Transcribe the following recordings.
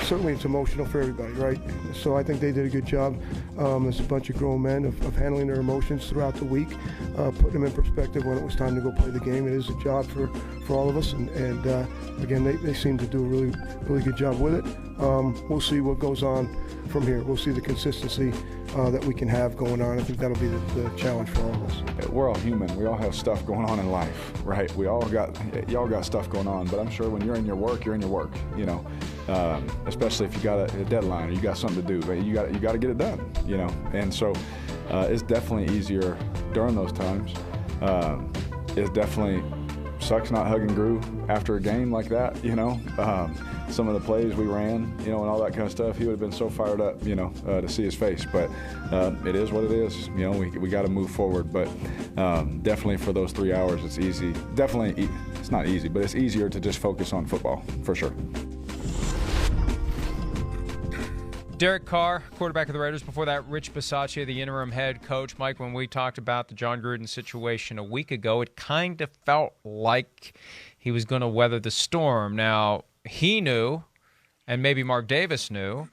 certainly it's emotional for everybody, right? So I think they did a good job. There's a bunch of grown men of handling their emotions throughout the week, putting them in perspective when it was time to go play the game. It is a job for all of us, and again, they seem to do a really good job with it. We'll see what goes on from here. We'll see the consistency that we can have going on. I think that'll be the challenge for all of us. We're all human. We all have stuff going on in life, right? Y'all got stuff going on, but I'm sure when you're in your work, you're in your work, you know, especially if you got a deadline or you got something to do, but you got to get it done, you know, and so it's definitely easier during those times. It's definitely sucks not hugging Gru after a game like that, you know. Some of the plays we ran, you know, and all that kind of stuff, he would have been so fired up, you know, to see his face. But it is what it is. You know, we got to move forward. But definitely for those 3 hours, it's easy. Definitely, it's not easy, but it's easier to just focus on football, for sure. Derek Carr, quarterback of the Raiders. Before that, Rich Bisaccia, the interim head coach. Mike, when we talked about the Jon Gruden situation a week ago, it kind of felt like he was going to weather the storm. Now, he knew, and maybe Mark Davis knew,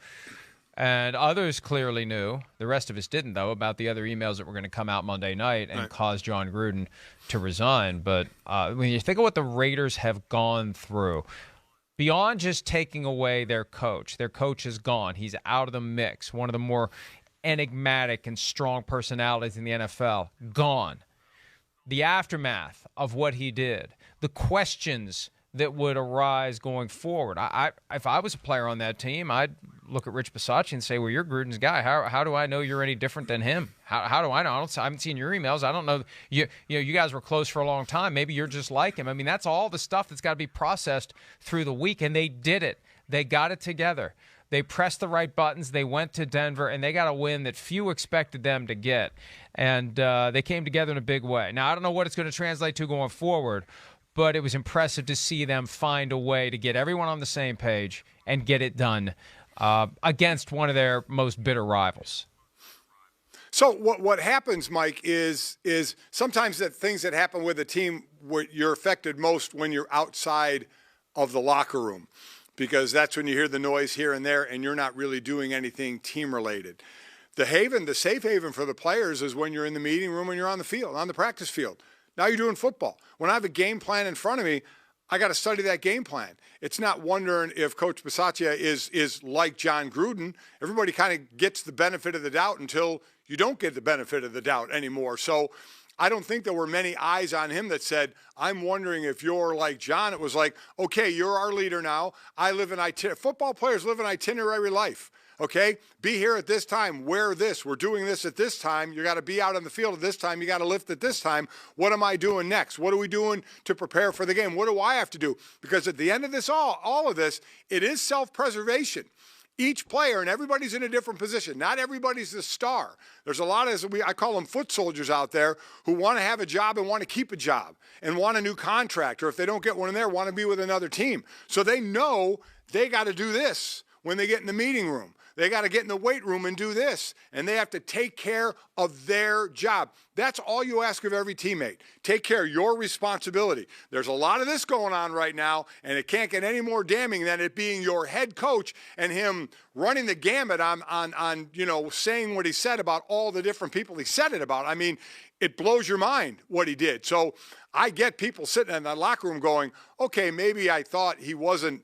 and others clearly knew, the rest of us didn't, though, about the other emails that were going to come out Monday night and cause Jon Gruden to resign. But when you think of what the Raiders have gone through, beyond just taking away their coach is gone. He's out of the mix. One of the more enigmatic and strong personalities in the NFL, gone. The aftermath of what he did, the questions that would arise going forward. If I was a player on that team, I'd look at Rich Bisaccia and say, well, you're Gruden's guy. How do I know you're any different than him? How do I know? I haven't seen your emails. I don't know. You guys were close for a long time. Maybe you're just like him. I mean, that's all the stuff that's got to be processed through the week, and they did it. They got it together. They pressed the right buttons. They went to Denver, and they got a win that few expected them to get. And they came together in a big way. Now, I don't know what it's going to translate to going forward, but it was impressive to see them find a way to get everyone on the same page and get it done against one of their most bitter rivals. So what happens, Mike, is sometimes that things that happen with a team, you're affected most when you're outside of the locker room, because that's when you hear the noise here and there and you're not really doing anything team-related. The safe haven for the players is when you're in the meeting room and you're on the field, on the practice field. Now you're doing football. When I have a game plan in front of me, I got to study that game plan. It's not wondering if Coach Bisaccia is like Jon Gruden. Everybody kind of gets the benefit of the doubt until you don't get the benefit of the doubt anymore. So I don't think there were many eyes on him that said, I'm wondering if you're like Jon. It was like, okay, you're our leader now. Football players live an itinerary life. Okay, be here at this time, wear this, we're doing this at this time, you got to be out on the field at this time, you got to lift at this time. What am I doing next? What are we doing to prepare for the game? What do I have to do? Because at the end of this, all of this, it is self-preservation. Each player, and everybody's in a different position. Not everybody's the star. There's a lot of, I call them foot soldiers out there who want to have a job and want to keep a job and want a new contract, or if they don't get one in there, want to be with another team. So they know they got to do this when they get in the meeting room. They got to get in the weight room and do this, and they have to take care of their job. That's all you ask of every teammate. Take care of your responsibility. There's a lot of this going on right now, and it can't get any more damning than it being your head coach and him running the gamut on saying what he said about all the different people he said it about. I mean, it blows your mind what he did. So I get people sitting in the locker room going, okay, maybe I thought he wasn't,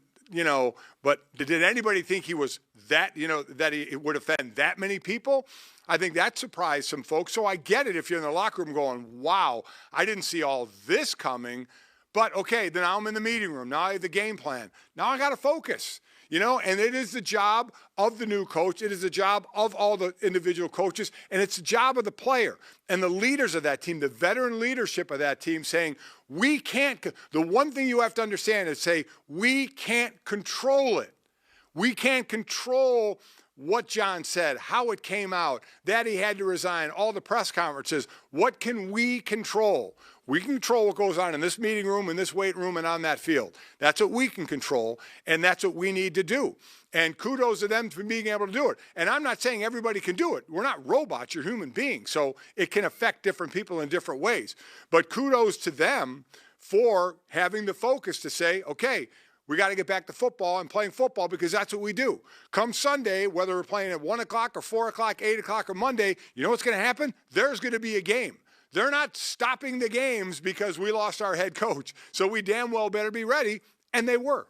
but did anybody think he was that he would offend that many people? I think that surprised some folks. So I get it if you're in the locker room going, wow, I didn't see all this coming. But, okay, then now I'm in the meeting room. Now I have the game plan. Now I got to focus. And it is the job of the new coach. It is the job of all the individual coaches, and it's the job of the player and the leaders of that team, the veteran leadership of that team saying, we can't, the one thing you have to understand is say, we can't control it. We can't control what Jon said, how it came out, that he had to resign, all the press conferences. What can we control? We can control what goes on in this meeting room, in this weight room, and on that field. That's what we can control, and that's what we need to do. And kudos to them for being able to do it. And I'm not saying everybody can do it. We're not robots. You're human beings. So it can affect different people in different ways. But kudos to them for having the focus to say, okay, We got to get back to football and playing football because that's what we do. Come Sunday, whether we're playing at 1 o'clock or 4 o'clock, 8 o'clock or Monday, you know what's going to happen? There's going to be a game. They're not stopping the games because we lost our head coach. So we damn well better be ready, and they were.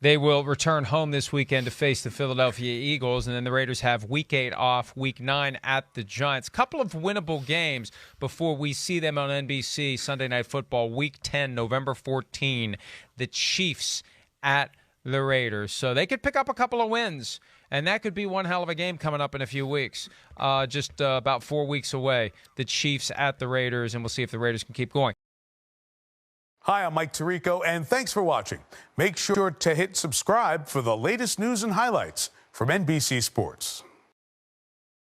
They will return home this weekend to face the Philadelphia Eagles, and then the Raiders have Week 8 off, Week 9 at the Giants. Couple of winnable games before we see them on NBC Sunday Night Football, Week 10, November 14, the Chiefs at the Raiders. So they could pick up a couple of wins, and that could be one hell of a game coming up in a few weeks. Just about 4 weeks away, the Chiefs at the Raiders, and we'll see if the Raiders can keep going. Hi, I'm Mike Tirico, and thanks for watching. Make sure to hit subscribe for the latest news and highlights from NBC Sports.